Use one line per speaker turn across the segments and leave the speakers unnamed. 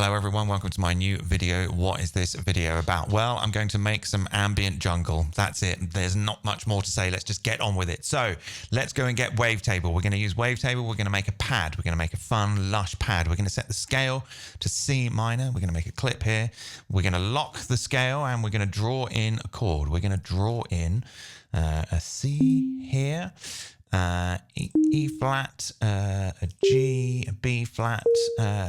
Hello everyone, welcome to my new video. What is this video about? Well, I'm going to make some ambient jungle. That's it. There's not much more to say. Let's just get on with it. So let's go and get Wavetable. We're going to use Wavetable. We're going to make a pad. We're going to make a fun, lush pad. We're going to set the scale to C minor. We're going to make a clip here. We're going to lock the scale and we're going to draw in a chord. We're going to draw in a C here. E flat, a G, a B flat,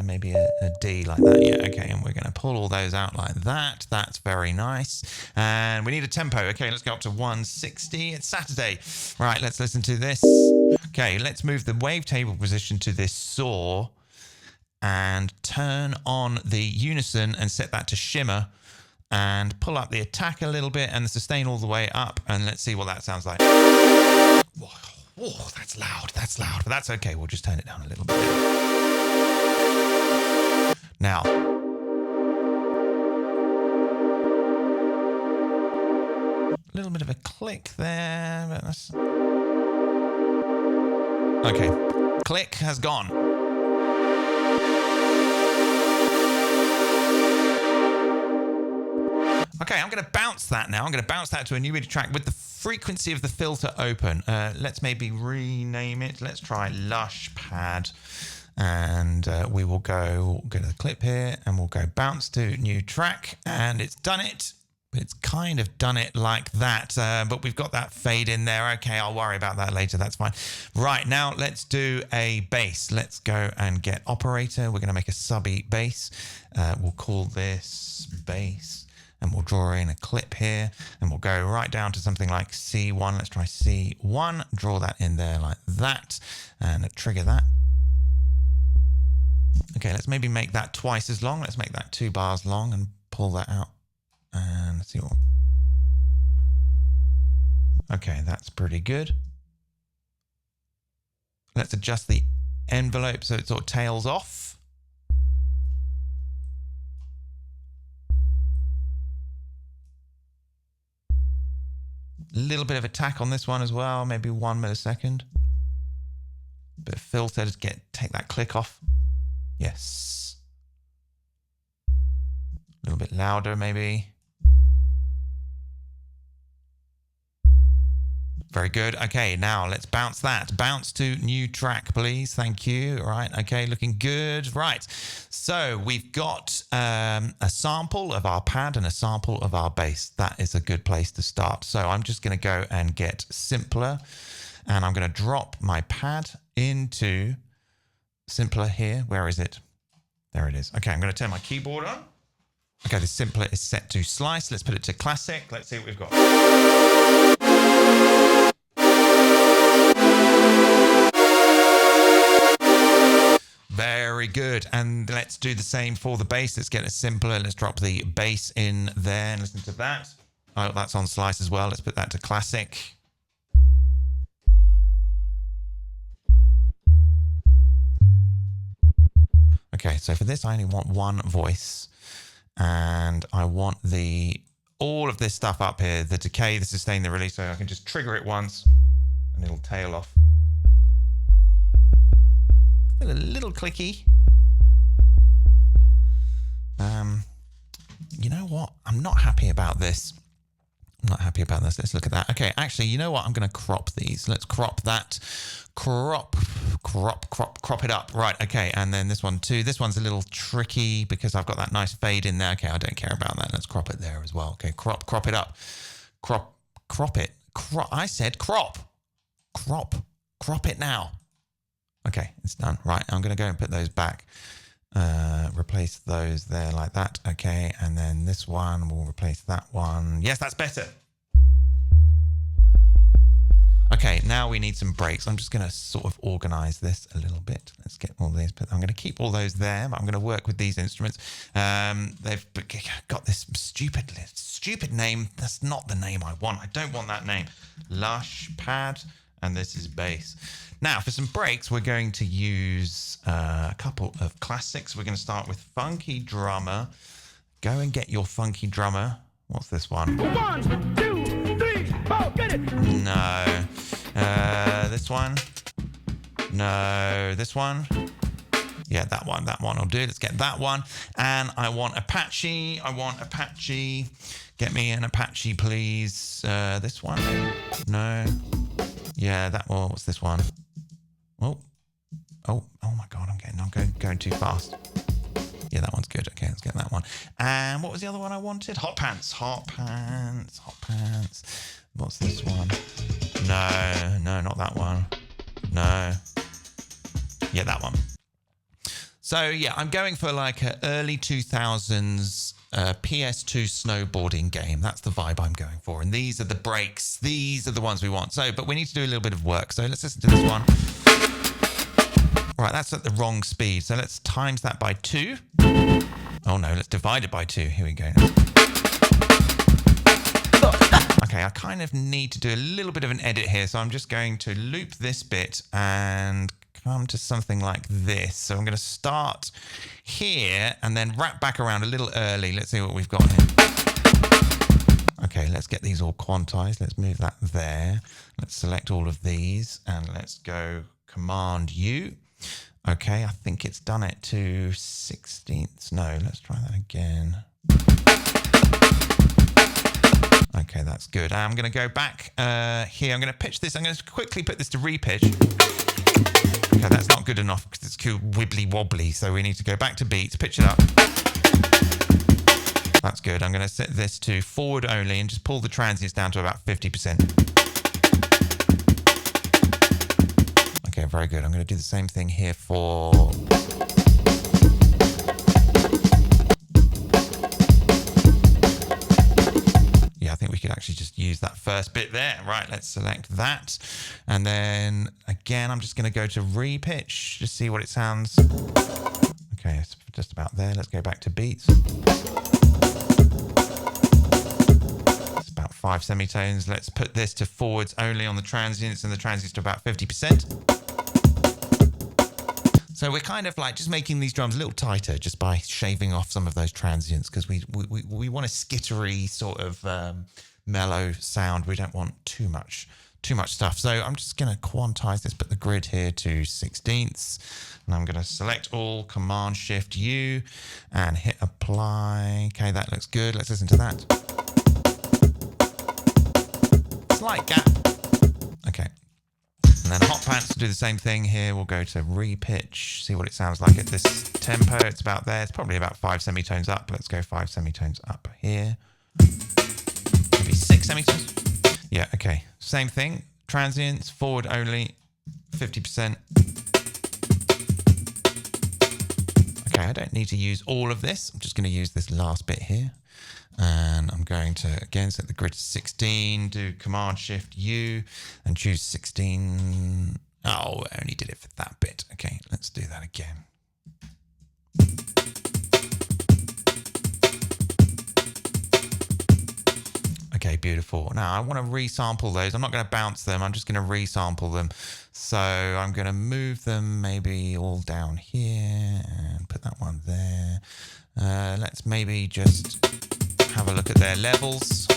maybe a D like that. Yeah, okay, and we're going to pull all those out like that. That's very nice. And we need a tempo. Okay, let's go up to 160. It's Saturday. Right, let's listen to this. Okay, let's move the wavetable position to this saw and turn on the unison and set that to shimmer and pull up the attack a little bit and the sustain all the way up. And let's see what that sounds like. Whoa. Oh, that's loud, but that's okay. We'll just turn it down a little bit. Now, a little bit of a click there, but that's... Okay, click has gone. Okay, I'm going to bounce that now. I'm going to bounce that to a new MIDI track with the frequency of the filter open. Let's maybe rename it. Let's try Lush Pad. And we will go to the clip here and we'll go bounce to new track. And it's done it. It's kind of done it like that. But we've got that fade in there. Okay, I'll worry about that later. That's fine. Right, now let's do a bass. Let's go and get operator. We're going to make a subby bass. We'll call this bass. And we'll draw in a clip here and we'll go right down to something like C1. Let's try C1, draw that in there like that and trigger that. Okay, let's maybe make that twice as long. Let's make that 2 bars long and pull that out and let's see what. Okay, that's pretty good. Let's adjust the envelope so it sort of tails off. Little bit of attack on this one as well, maybe 1 millisecond. Bit of filter to take that click off. Yes. A little bit louder maybe. Very good. Okay, now let's bounce that. Bounce to new track, please. Thank you. All right. Okay, looking good. Right. So we've got a sample of our pad and a sample of our bass. That is a good place to start. So I'm just going to go and get simpler and I'm going to drop my pad into simpler here. Where is it? There it is. Okay, I'm going to turn my keyboard on. Okay, the simpler is set to slice. Let's put it to classic. Let's see what we've got. Very good. And let's do the same for the bass. Let's get it simpler. Let's drop the bass in there and listen to that. Oh, that's on slice as well. Let's put that to classic. Okay, so for this, I only want one voice. And I want all of this stuff up here, the decay, the sustain, the release, so I can just trigger it once and it'll tail off. Still a little clicky. You know what? I'm not happy about this. I'm not happy about this. Let's look at that. Okay, actually, you know what? I'm going to crop these. Let's crop that. Crop it up. Right, okay, and then this one too. This one's a little tricky because I've got that nice fade in there. Okay, I don't care about that. Let's crop it there as well. Okay, crop it up. Crop it. I said crop it now. Okay, it's done. Right, I'm going to go and put those back. Replace those there like that. Okay, and then this one will replace that one. Yes, that's better. Okay, now we need some breaks. I'm just going to sort of organize this a little bit. Let's get all these. I'm going to keep all those there, but I'm going to work with these instruments. They've got this stupid name. That's not the name I want. I don't want that name. Lush Pad, and this is bass. Now, for some breaks, we're going to use a couple of classics. We're going to start with Funky Drummer. Go and get your Funky Drummer. What's this one? 1, 2, 3, 4, get it! No. This one? No. This one? Yeah, that one will do. Let's get that one. And I want Apache. Get me an Apache, please. This one? No. Yeah, that one. What's this one? Oh my God, I'm going too fast. Yeah, that one's good. Okay, let's get that one. And what was the other one I wanted? Hot pants. What's this one? No, not that one. No. Yeah, that one. So yeah, I'm going for like an early 2000s PS2 snowboarding game. That's the vibe I'm going for. And these are the breaks. These are the ones we want. So, but we need to do a little bit of work. So let's listen to this one. Right, that's at the wrong speed. So let's times that by 2. Oh no, let's divide it by 2. Here we go. Okay, I kind of need to do a little bit of an edit here. So I'm just going to loop this bit and come to something like this. So I'm going to start here and then wrap back around a little early. Let's see what we've got here. Okay, let's get these all quantized. Let's move that there. Let's select all of these and let's go Command U. Okay, I think it's done it to 16ths. No, let's try that again. Okay, that's good. I'm going to go back here. I'm going to pitch this. I'm going to quickly put this to repitch. Okay, that's not good enough because it's too wibbly wobbly. So we need to go back to beats, pitch it up. That's good. I'm going to set this to forward only and just pull the transients down to about 50%. Okay, very good. I'm going to do the same thing here for... I think we could actually just use that first bit there. Right, let's select that. And then again, I'm just going to go to repitch, just see what it sounds. Okay, it's just about there. Let's go back to beats. It's about 5 semitones. Let's put this to forwards only on the transients and the transients to about 50%. So we're kind of like just making these drums a little tighter just by shaving off some of those transients because we want a skittery sort of mellow sound. We don't want too much stuff. So I'm just going to quantize this, put the grid here to 16ths, and I'm going to select all, Command Shift U, and hit apply. Okay, that looks good. Let's listen to that. Slight gap. Okay. And then hot pants to do the same thing here. We'll go to repitch, see what it sounds like at this tempo. It's about there. It's probably about 5 semitones up. Let's go 5 semitones up here. Maybe 6 semitones. Yeah, okay. Same thing. Transients, forward only, 50%. Okay, I don't need to use all of this. I'm just going to use this last bit here. And I'm going to, again, set the grid to 16, do Command Shift U, and choose 16. Oh, I only did it for that bit. Okay, let's do that again. Okay, beautiful. Now, I want to resample those. I'm not going to bounce them. I'm just going to resample them. So I'm going to move them maybe all down here and put that one there. Let's maybe just... have a look at their levels.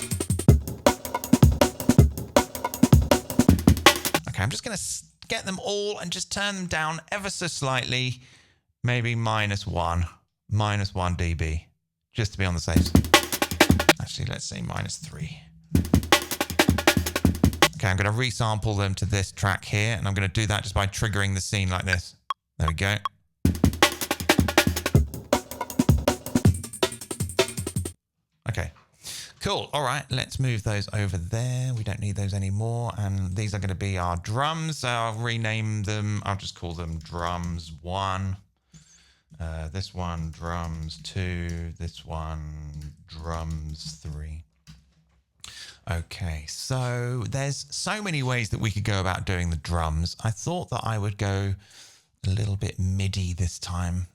Okay, I'm just going to get them all and just turn them down ever so slightly. Maybe -1 dB, just to be on the safe side. Actually, let's say -3. Okay, I'm going to resample them to this track here, and I'm going to do that just by triggering the scene like this. There we go. Okay, cool. All right, let's move those over there. We don't need those anymore. And these are going to be our drums. So I'll rename them. I'll just call them drums 1. This one, drums 2. This one, drums 3. Okay, so there's so many ways that we could go about doing the drums. I thought that I would go a little bit MIDI this time.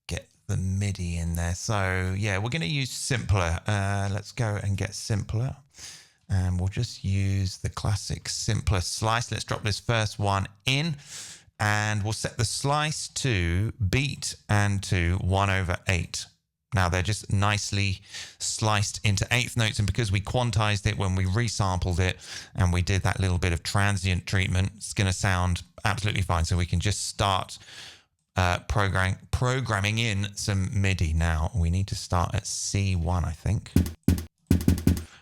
Get the MIDI in there. So yeah, we're going to use simpler. Let's go and get simpler. And we'll just use the classic simpler slice. Let's drop this first one in. And we'll set the slice to beat and to 1/8. Now they're just nicely sliced into 1/8 notes, and because we quantized it when we resampled it and we did that little bit of transient treatment, it's going to sound absolutely fine. So we can just start programming in some MIDI. Now we need to start at C1, I think.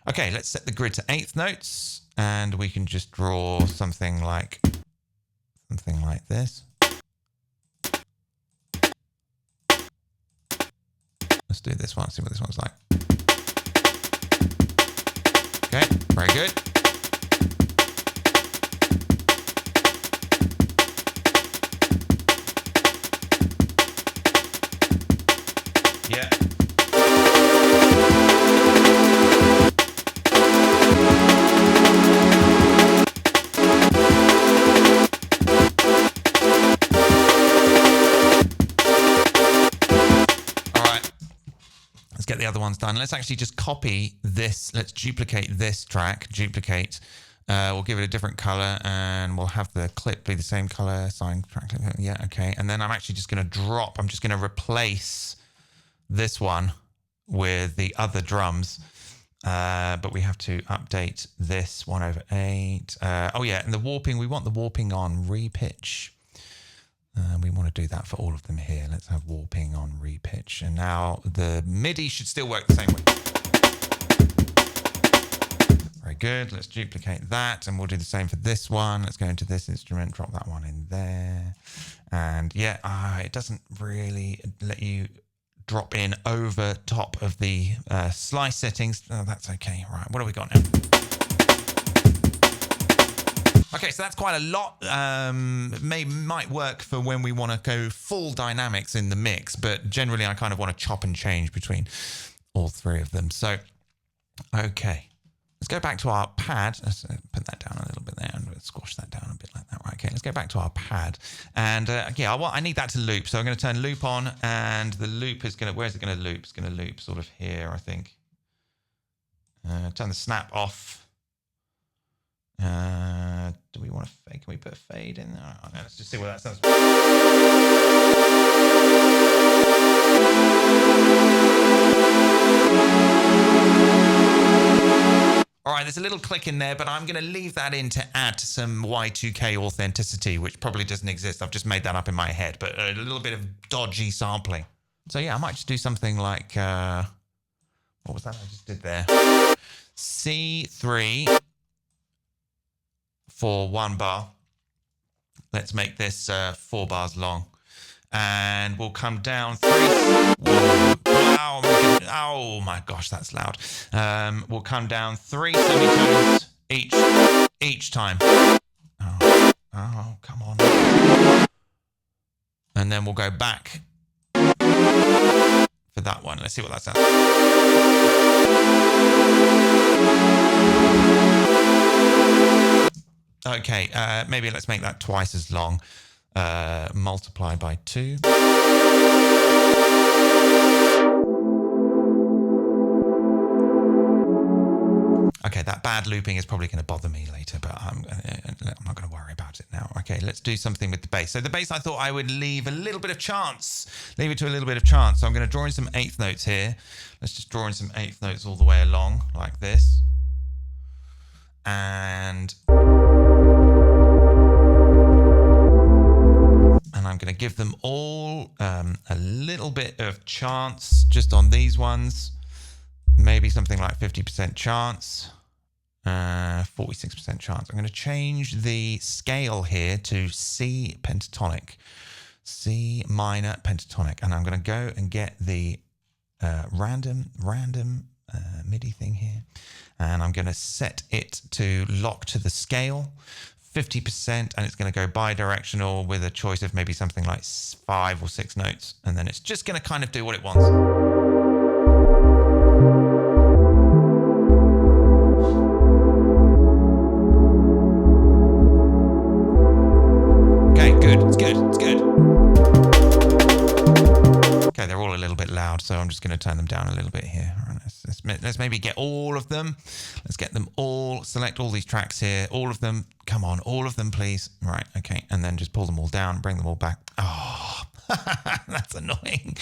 Okay, let's set the grid to eighth notes, and we can just draw something like this. Let's do this one, see what this one's like. Okay, very good. Yeah. Get the other ones done. Let's actually just copy this. Let's duplicate this track. Duplicate. We'll give it a different color, and we'll have the clip be the same color. Sign track. Yeah, okay. And then I'm actually just going to drop. I'm just going to replace this one with the other drums. But we have to update this 1/8. Oh yeah, and the warping. We want the warping on repitch. We want to do that for all of them here. Let's have warping on repitch. And now the MIDI should still work the same way. Very good. Let's duplicate that, and we'll do the same for this one. Let's go into this instrument, drop that one in there. And yeah, it doesn't really let you drop in over top of the slice settings. Oh, that's okay. Right, what have we got now? Okay, so that's quite a lot. Might work for when we want to go full dynamics in the mix, but generally I kind of want to chop and change between all three of them. So, okay, let's go back to our pad. Let's put that down a little bit there and squash that down a bit like that. Right, okay, let's go back to our pad. And yeah, I need that to loop. So I'm going to turn loop on, and the loop is going to, where's it going to loop? It's going to loop sort of here, I think. Turn the snap off. Do we want to fade? Can we put a fade in there? Oh, no, let's just see what that sounds. All right, there's a little click in there, but I'm going to leave that in to add some Y2K authenticity, which probably doesn't exist. I've just made that up in my head, but a little bit of dodgy sampling. So yeah, I might just do something like, what was that I just did there? C3 for 1 bar. Let's make this 4 bars long. And we'll come down 3. Wow, oh my gosh, that's loud. We'll come down 3 semitones each time. Oh, come on. And then we'll go back for that one. Let's see what that sounds like. Okay, maybe let's make that twice as long. Multiply by 2. Okay, that bad looping is probably going to bother me later, but I'm not going to worry about it now. Okay, let's do something with the bass. So the bass, I thought I would leave a little bit of chance. Leave it to a little bit of chance. So I'm going to draw in some 8th notes here. Let's just draw in some 8th notes all the way along, like this. And I'm going to give them all a little bit of chance just on these ones. Maybe something like 50% chance, 46% chance. I'm going to change the scale here to C pentatonic, C minor pentatonic. And I'm going to go and get the random MIDI thing here. And I'm going to set it to lock to the scale. 50%, and it's going to go bi-directional with a choice of maybe something like 5 or 6 notes, and then it's just going to kind of do what it wants. Okay, good. It's good. It's good. Okay, they're all a little bit loud, so I'm just going to turn them down a little bit here. All right, let's maybe get all of them. Let's get them all, select all these tracks here, all of them. Come on, all of them, please. Right, okay, and then just pull them all down, bring them all back. Oh, that's annoying.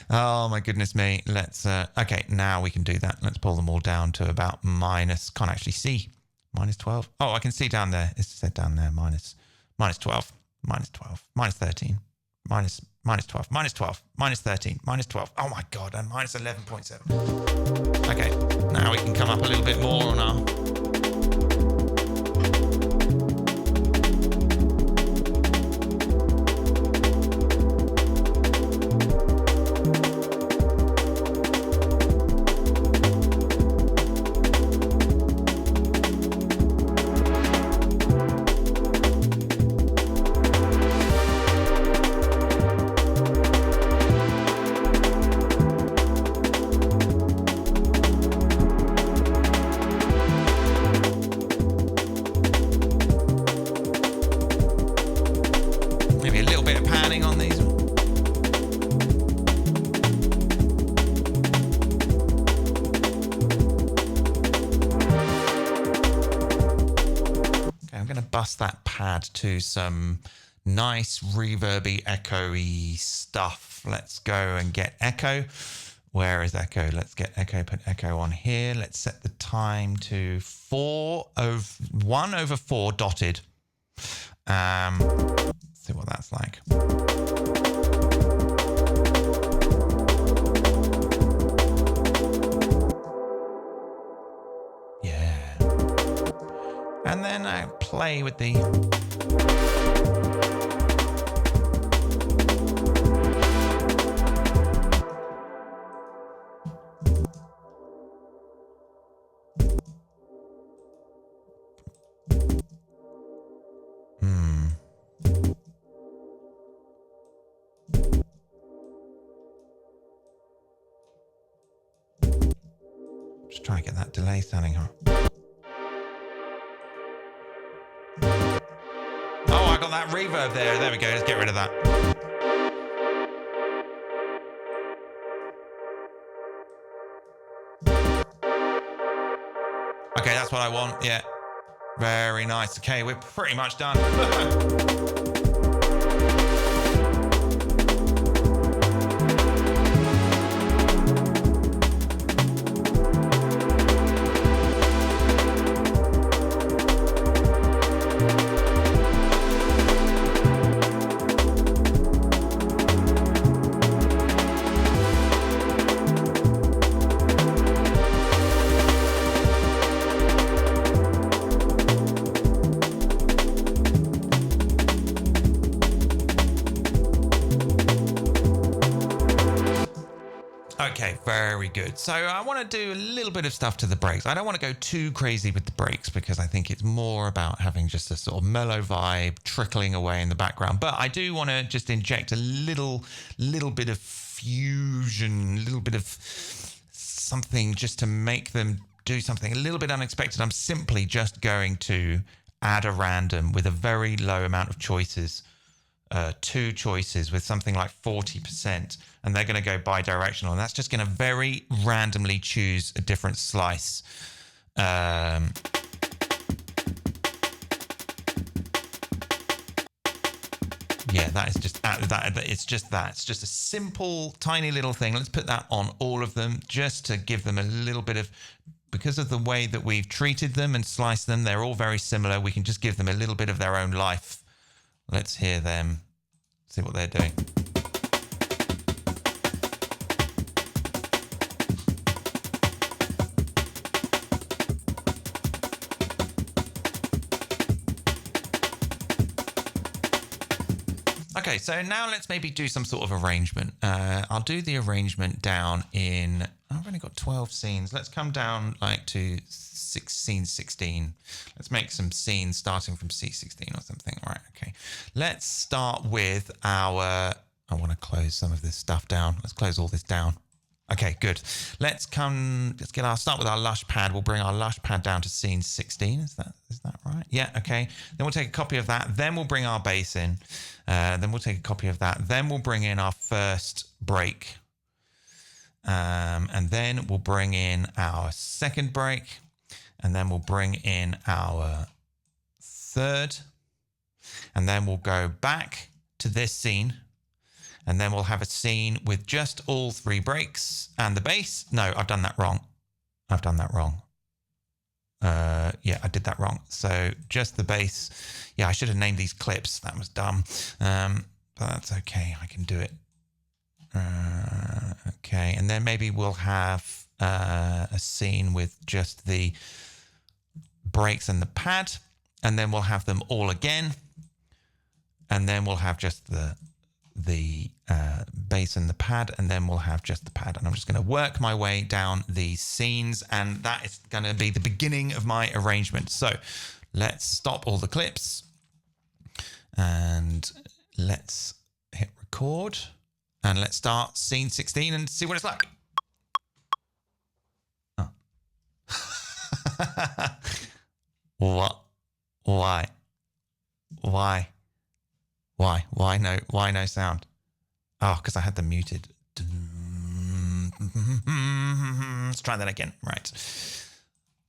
Oh, my goodness me. Let's, okay, now we can do that. Let's pull them all down to about minus, can't actually see, minus 12. Oh, I can see down there. It's said down there, minus 12, minus 12, minus 13, minus minus 12, minus 12, minus 13, minus 12. Oh my God, and minus 11.7. Okay, now we can come up a little bit more on our... that pad to some nice reverby, echoey stuff. Let's go and get echo. Where is echo? Let's get echo, put echo on here. Let's set the time to 1/4 dotted. Let's see what that's like. And then I play with the... Just try to get that delay sounding, huh? Got that reverb there. There we go. Let's get rid of that. Okay, that's what I want. Yeah. Very nice. Okay, we're pretty much done. Okay, very good. So I want to do a little bit of stuff to the breaks. I don't want to go too crazy with the breaks because I think it's more about having just a sort of mellow vibe trickling away in the background. But I do want to just inject a little bit of fusion, a little bit of something just to make them do something a little bit unexpected. I'm simply just going to add a random with a very low amount of choices. 2 choices with something like 40%, and they're going to go bi-directional, and that's just going to very randomly choose a different slice. Yeah, that is just that. It's just that. It's just a simple, tiny little thing. Let's put that on all of them just to give them a little bit of, because of the way that we've treated them and sliced them, they're all very similar. We can just give them a little bit of their own life. Let's hear them, see what they're doing. Okay, so now let's maybe do some sort of arrangement. I'll do the arrangement down in, I've only got 12 scenes. Let's come down like to scene 16. Let's make some scenes starting from C16 or something. All right, okay. Let's start with our, I want to close some of this stuff down. Let's close all this down. Okay, good. Let's start with our lush pad. We'll bring our lush pad down to scene 16. Is that right? Yeah, okay. Then we'll take a copy of that. Then we'll bring our bass in. Then we'll take a copy of that. Then we'll bring in our first break. And then we'll bring in our second break. And then we'll bring in our third. And then we'll go back to this scene. And then we'll have a scene with just all 3 breaks and the bass. No, I've done that wrong. Yeah, I did that wrong. So just the bass. Yeah, I should have named these clips. That was dumb. But that's okay. I can do it. Okay, and then maybe we'll have a scene with just the breaks and the pad, and then we'll have them all again, and then we'll have just the bass and the pad, and then we'll have just the pad. And I'm just going to work my way down these scenes, and that is going to be the beginning of my arrangement. So let's stop all the clips, and let's hit record, and let's start scene 16 and see what it's like. Oh. What? Why? Why no sound? Oh, because I had them muted. Let's try that again. Right.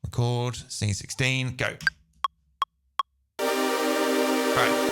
Record, scene 16, go. Right.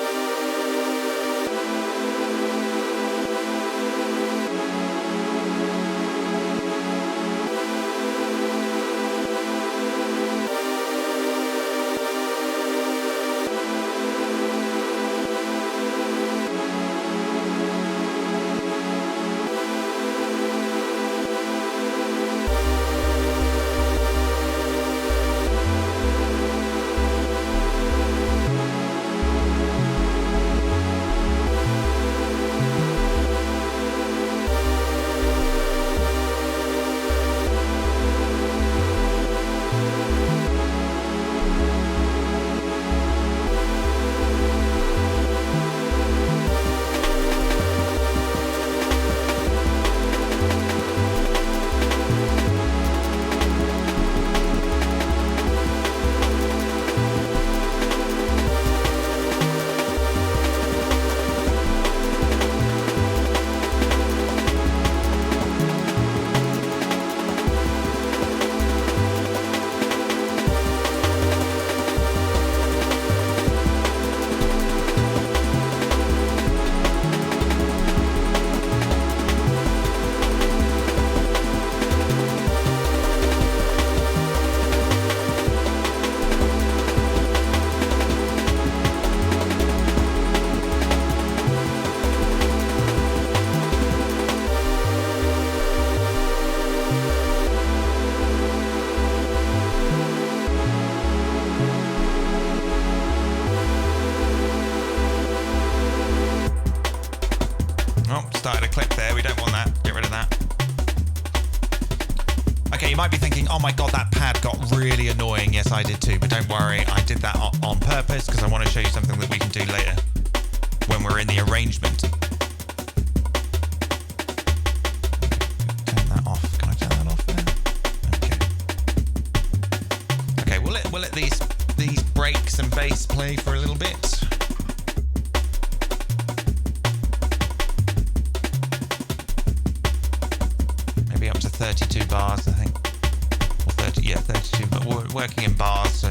might be thinking, oh my God, that pad got really annoying. Yes, I did too, but don't worry. I did that on purpose because I want to show you something that we can do later when we're in the arrangement. Turn that off. Can I turn that off there? Okay. Okay, we'll let these breaks and bass play for a little bit. Maybe up to 32 bars, I think. Or 30, yeah, 32, but we're working in bars, so.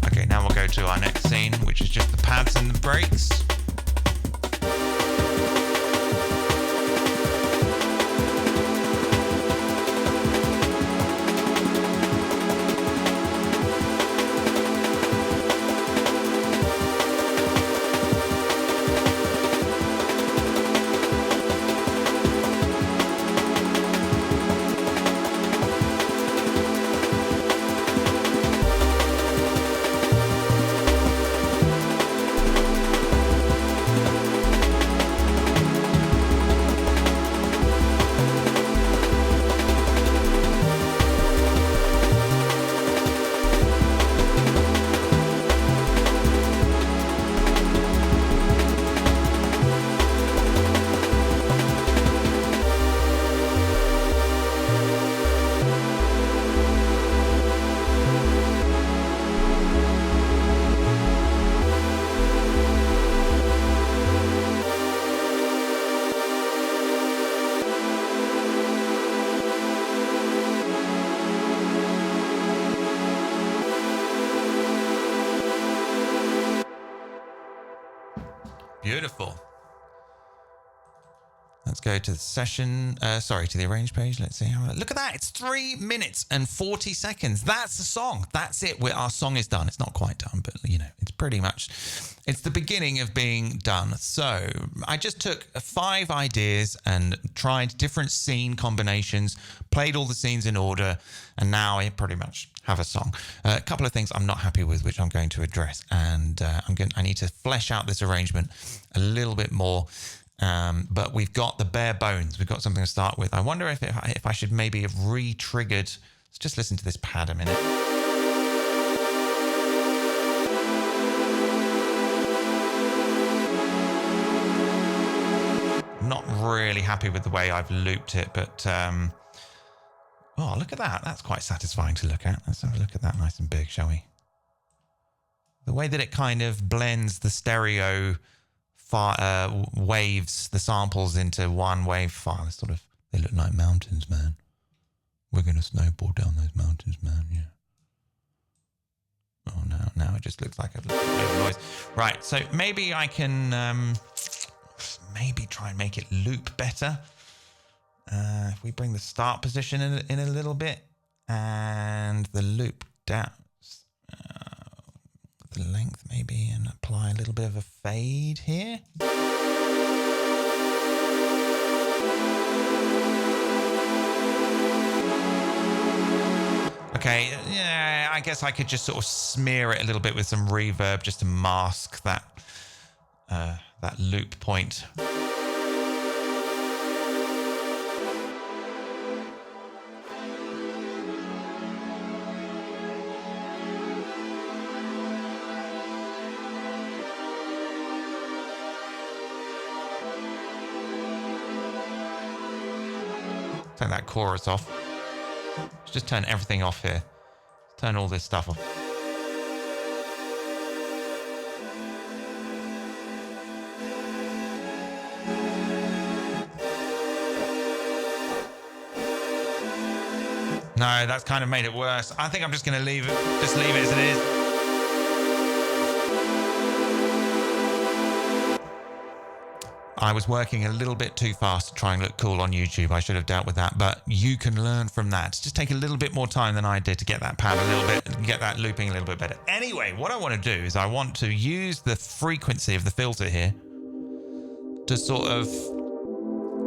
Okay, now we'll go to our next scene, which is just the pads and the breaks. Beautiful. Let's go to the session, sorry, to the arrange page. Let's see how, look at that. It's 3 minutes and 40 seconds. That's the song. That's it. Our song is done. It's not quite done, but you know, it's pretty much, it's the beginning of being done. So I just took 5 ideas and tried different scene combinations, played all the scenes in order, and now I pretty much have a song. A couple of things I'm not happy with, which I'm going to address, and I need to flesh out this arrangement a little bit more. But we've got the bare bones. We've got something to start with. I wonder if I should maybe have re-triggered. Let's just listen to this pad a minute. Not really happy with the way I've looped it, but oh, look at that. That's quite satisfying to look at. Let's have a look at that nice and big, shall we? The way that it kind of blends the stereo waves, the samples into one wave file. It's sort of, they look like mountains, man. We're going to snowboard down those mountains, man. Yeah. Oh, no, now it just looks like a little noise. Right, so maybe I can maybe try and make it loop better. If we bring the start position in a little bit and the loop down, the length maybe, and apply a little bit of a fade here. Okay, yeah, I guess I could just sort of smear it a little bit with some reverb just to mask that that loop point. Turn that chorus off. Let's just turn everything off here. Turn all this stuff off. No, that's kind of made it worse. I think I'm just going to leave it as it is. I was working a little bit too fast to try and look cool on YouTube. I should have dealt with that, but you can learn from that. Just take a little bit more time than I did to get that pad a little bit, get that looping a little bit better. Anyway, what I want to do is I want to use the frequency of the filter here to sort of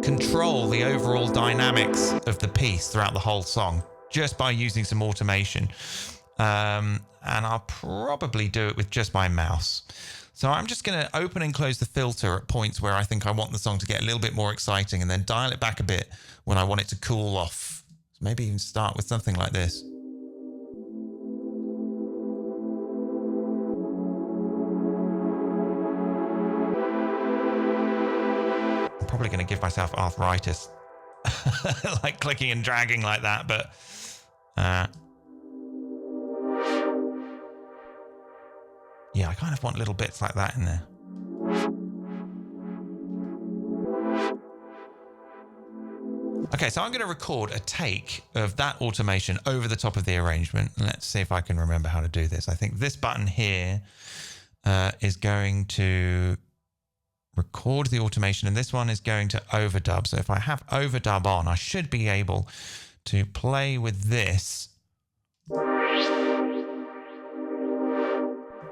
control the overall dynamics of the piece throughout the whole song, just by using some automation. And I'll probably do it with just my mouse. So I'm just going to open and close the filter at points where I think I want the song to get a little bit more exciting, and then dial it back a bit when I want it to cool off. So maybe even start with something like this. I'm probably going to give myself arthritis, like clicking and dragging like that, but yeah, I kind of want little bits like that in there. Okay, so I'm going to record a take of that automation over the top of the arrangement. Let's see if I can remember how to do this. I think this button here is going to record the automation, and this one is going to overdub. So if I have overdub on, I should be able to play with this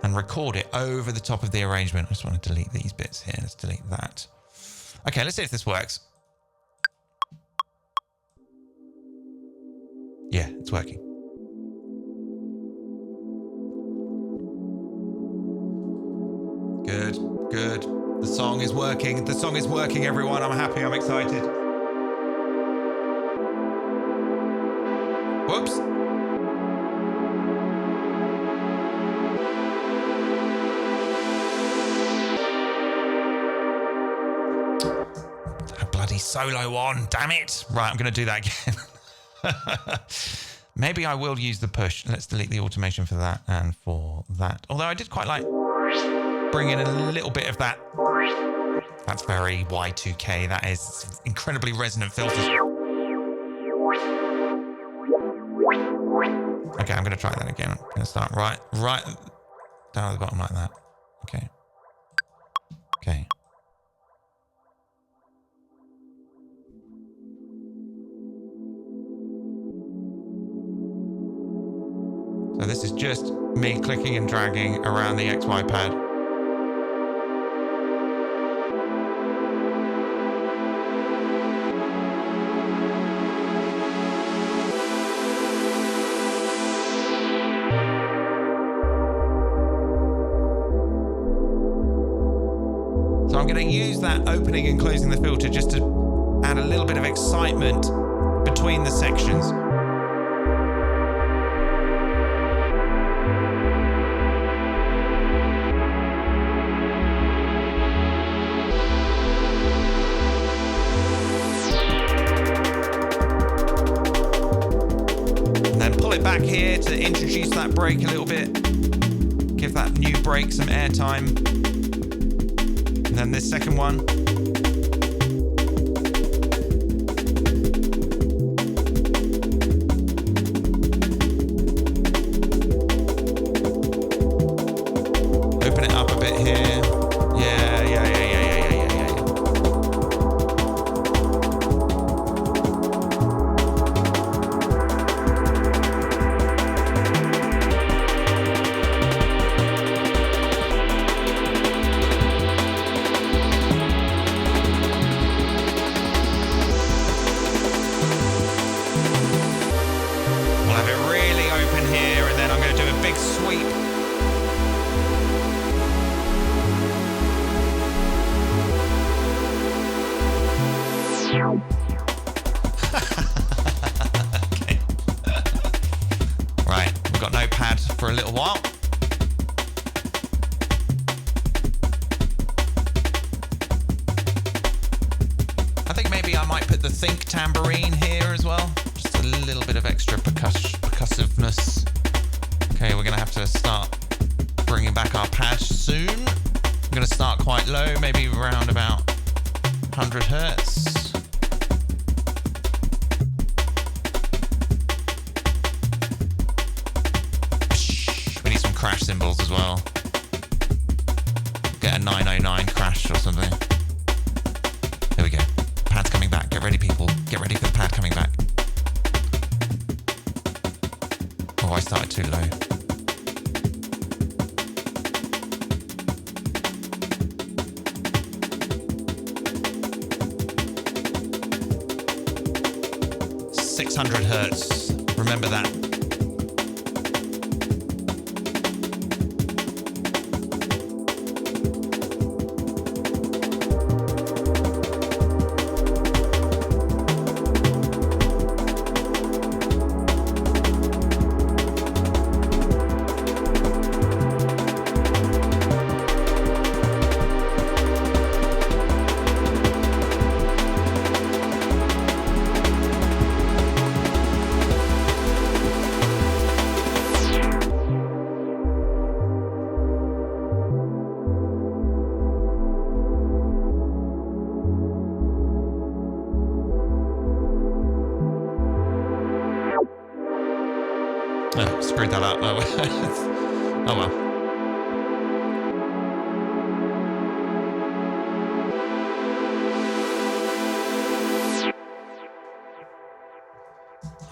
and record it over the top of the arrangement. I just want to delete these bits here. Let's delete that. Okay, let's see if this works. Yeah, it's working. Good, good. The song is working. The song is working, everyone. I'm happy. I'm excited. Whoops. Solo on, damn it. Right, I'm going to do that again. Maybe I will use the push. Let's delete the automation for that and for that. Although I did quite like bring in a little bit of that. That's very Y2K. That is incredibly resonant filters. Okay, I'm going to try that again. I'm going to start right down at the bottom like that. Okay. Okay. So this is just me clicking and dragging around the XY pad. So I'm going to use that opening and closing the filter just to add a little bit of excitement between the sections. And then pull it back here to introduce that break a little bit. Give that new break some airtime. And then this second one. Open it up a bit here. Yeah. Okay. Right, we've got no pad for a little while. I think maybe I might put the Think tambourine here as well. Just a little bit of extra percussiveness. Okay, we're going to have to start bringing back our pad soon. I'm going to start quite low, maybe around about 100 hertz. We need some crash cymbals as well. Get a 909 crash or something. There we go. Pad's coming back. Get ready, people. Get ready for the pad coming back. Oh, I started too low. Hertz. Remember that. Oh, screwed that up. Oh, oh well.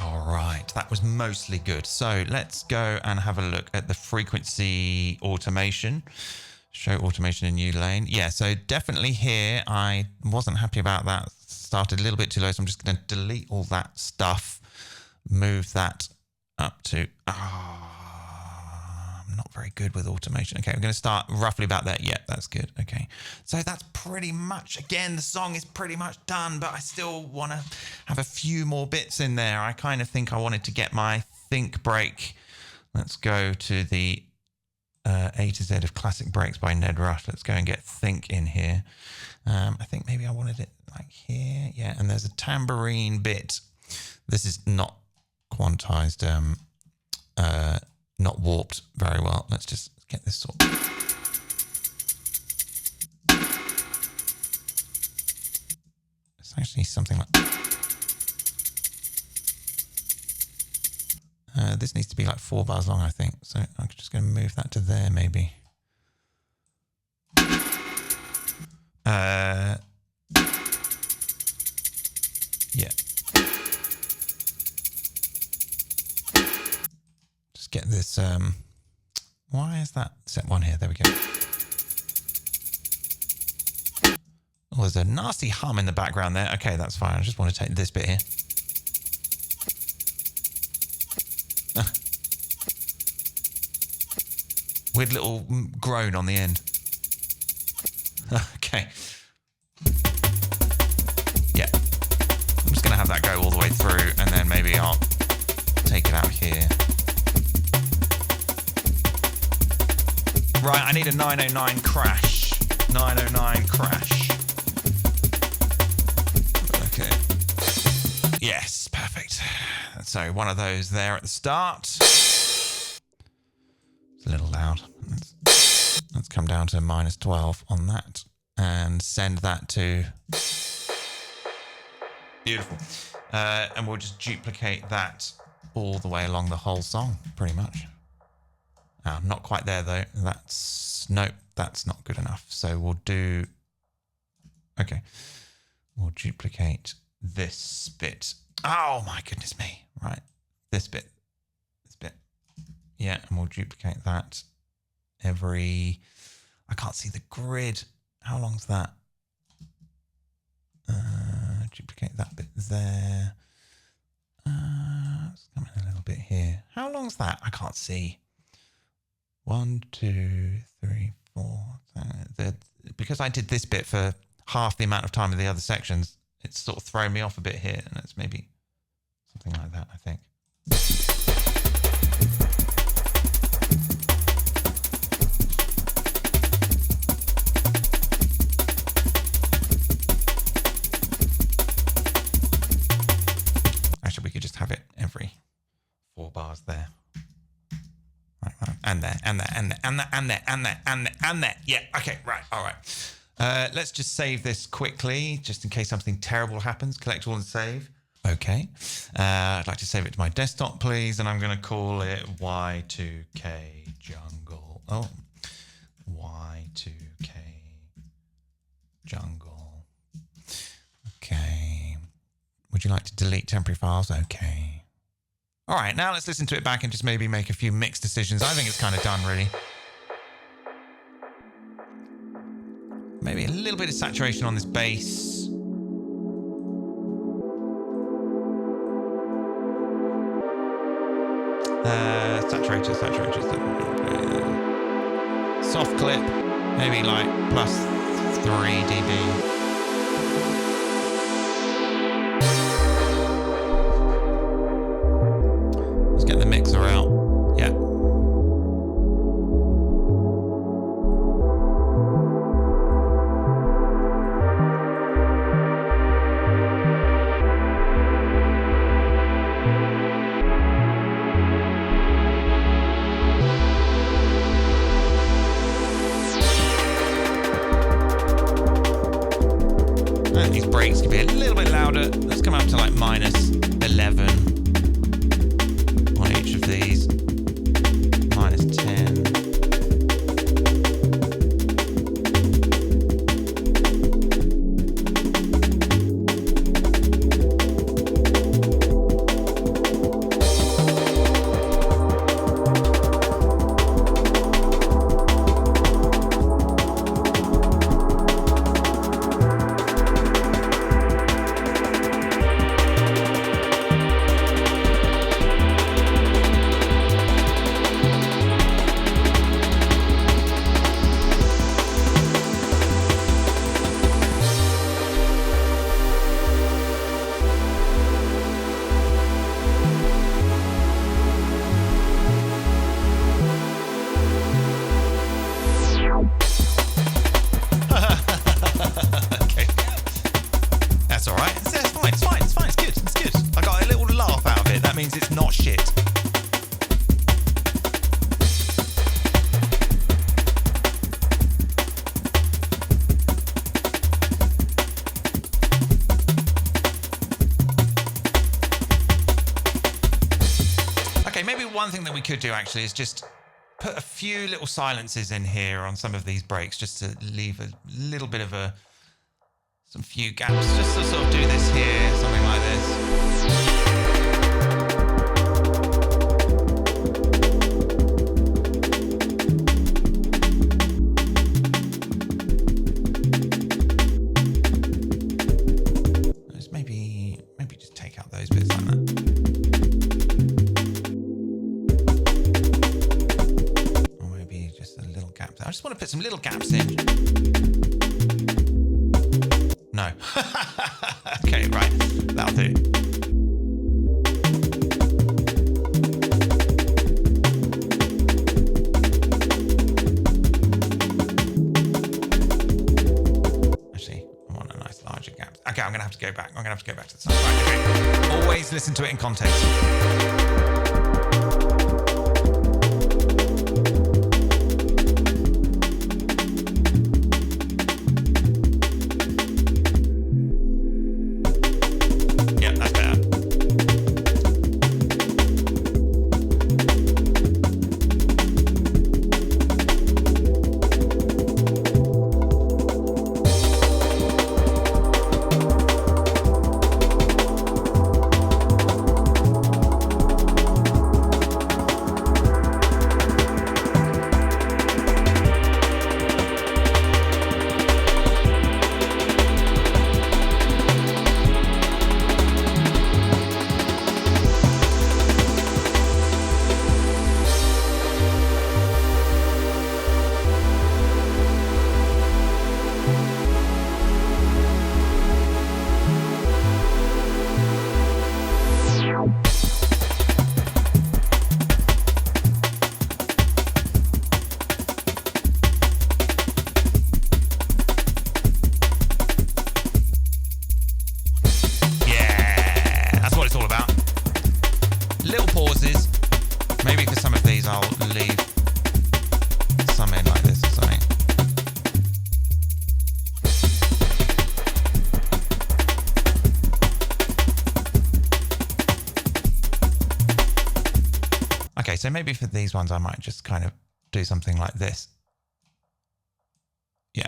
All right, that was mostly good. So let's go and have a look at the frequency automation. Show automation in new lane. Yeah, so definitely here, I wasn't happy about that. Started a little bit too low, so I'm just going to delete all that stuff. Move that up to, I'm not very good with automation. Okay, we're going to start roughly about there. Yeah, that's good. Okay, so that's pretty much, again, the song is pretty much done, but I still want to have a few more bits in there. I kind of think I wanted to get my think break. Let's go to the A to Z of classic breaks by Ned Rush. Let's go and get think in here. I think maybe I wanted it like here. Yeah, and there's a tambourine bit. This is not quantized, not warped very well. Let's just get this sorted. It's actually something like this needs to be like 4 bars long, I think. So I'm just going to move that to there, maybe. Yeah. get this. Why is that set one here? There we go. Oh, there's a nasty hum in the background there. Okay, that's fine. I just want to take this bit here. Weird little groan on the end. Okay. Yeah. I'm just going to have that go all the way through, and then maybe I'll take it out here. Right, I need a 909 crash. 909 crash. Okay. Yes, perfect. So one of those there at the start. It's a little loud. Let's come down to -12 on that and send that to... Beautiful. And we'll just duplicate that all the way along the whole song, pretty much. Oh, not quite there though. Nope, that's not good enough. So we'll do, okay. We'll duplicate this bit. Oh my goodness me. Right, this bit. Yeah, and we'll duplicate that every, I can't see the grid. How long's that? Duplicate that bit there. Let's come in a little bit here. How long's that? I can't see. 1, 2, 3, 4. Because I did this bit for half the amount of time of the other sections, it's sort of thrown me off a bit here, and it's maybe something like that, I think. Actually, we could just have it every 4 bars there. And there, and there, and there, and there, and there, and there, and there, and there. Yeah, okay, right, all right. Let's just save this quickly, just in case something terrible happens. Collect all and save. Okay. I'd like to save it to my desktop, please, and I'm going to call it Y2K Jungle. Oh, Y2K Jungle. Okay. Would you like to delete temporary files? Okay. All right, now let's listen to it back and just maybe make a few mix decisions. I think it's kind of done, really. Maybe a little bit of saturation on this bass. Saturator. Soft clip, maybe like +3 dB. Get the mixer out. Yeah. And these breaks can be a little bit louder. Let's come up to like -11. Each of these, -10. One thing that we could do actually is just put a few little silences in here on some of these breaks, just to leave a little bit of some few gaps, just to sort of do this here, something like this. some little gaps in. No. Okay, right. That'll do. Actually, I want a nice larger gap. Okay, I'm going to have to go back. I'm going to have to go back to the side. Right, okay. Always listen to it in context. Okay, so maybe for these ones, I might just kind of do something like this. Yeah.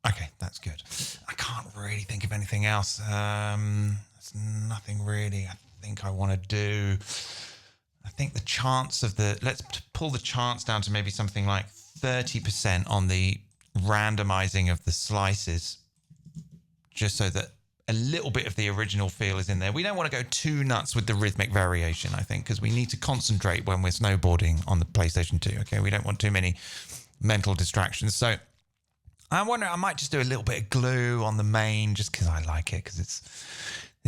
Okay, that's good. I can't really think of anything else. There's nothing really I think I want to do. I think the chance of the, let's pull the chance down to maybe something like 30% on the randomizing of the slices, just so that a little bit of the original feel is in there. We don't want to go too nuts with the rhythmic variation, I think, because we need to concentrate when we're snowboarding on the PlayStation 2. Okay, we don't want too many mental distractions. So I wonder, I might just do a little bit of glue on the main, just because I like it, because it's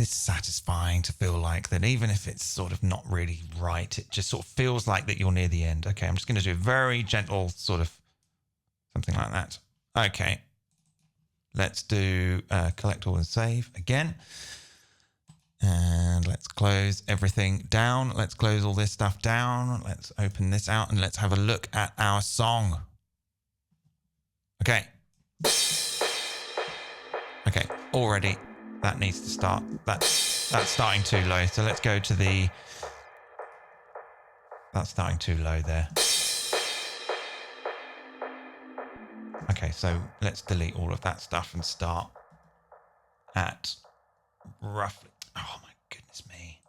satisfying to feel like that, even if it's sort of not really right, it just sort of feels like that you're near the end. Okay, I'm just going to do a very gentle sort of something like that. Okay. Let's do collect all and save again. And let's close everything down. Let's close all this stuff down. Let's open this out and let's have a look at our song. Okay. Okay, already that needs to start. That's starting too low. So let's go to the, that's starting too low there. Okay, so let's delete all of that stuff and start at roughly, oh my goodness me.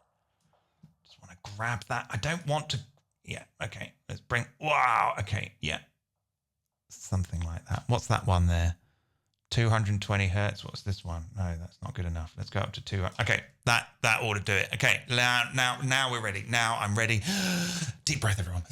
Just want to grab that. I don't want to, yeah, okay. Let's bring, wow, okay, yeah. Something like that. What's that one there? 220 hertz. What's this one? No, that's not good enough. Let's go up to 200. Okay, that ought to do it. Okay, now we're ready. Now I'm ready. Deep breath, everyone.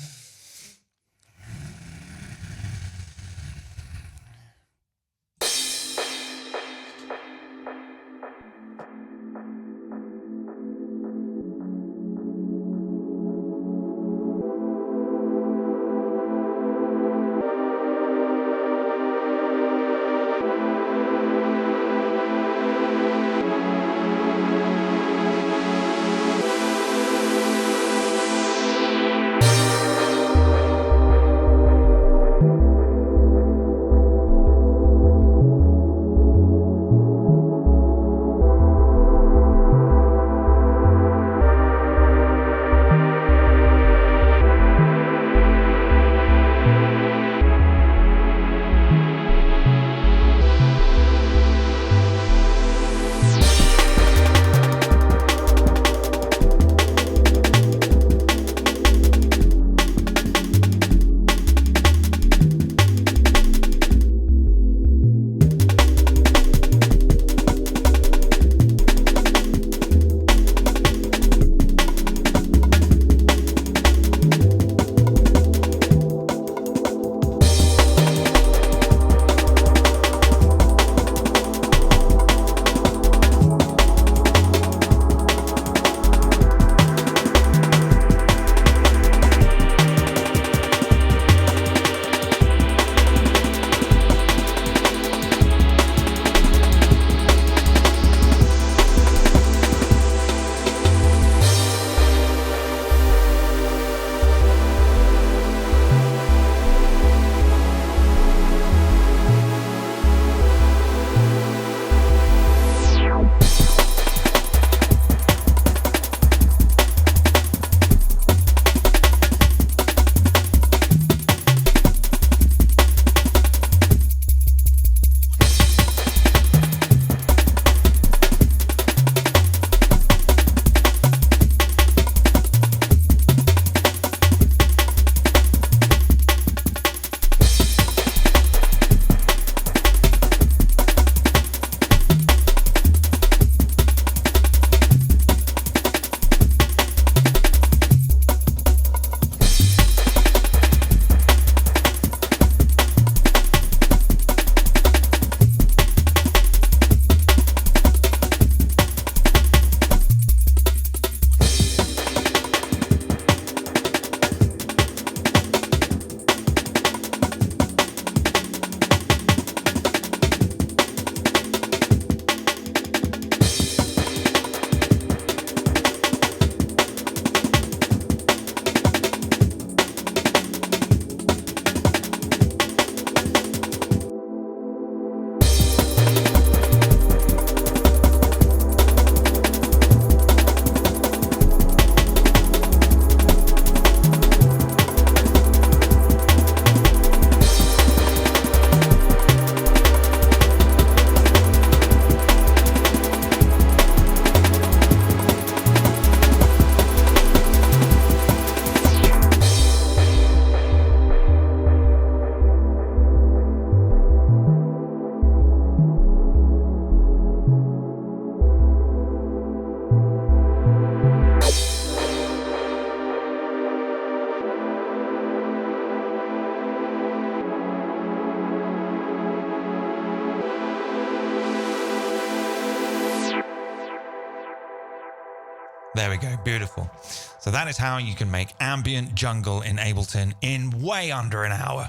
There we go. Beautiful. So that is how you can make ambient jungle in Ableton in way under an hour.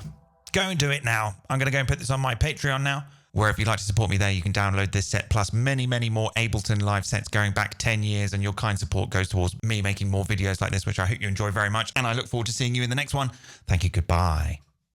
Go and do it now. I'm going to go and put this on my Patreon now, where if you'd like to support me there, you can download this set plus many, many more Ableton live sets going back 10 years. And your kind support goes towards me making more videos like this, which I hope you enjoy very much. And I look forward to seeing you in the next one. Thank you. Goodbye.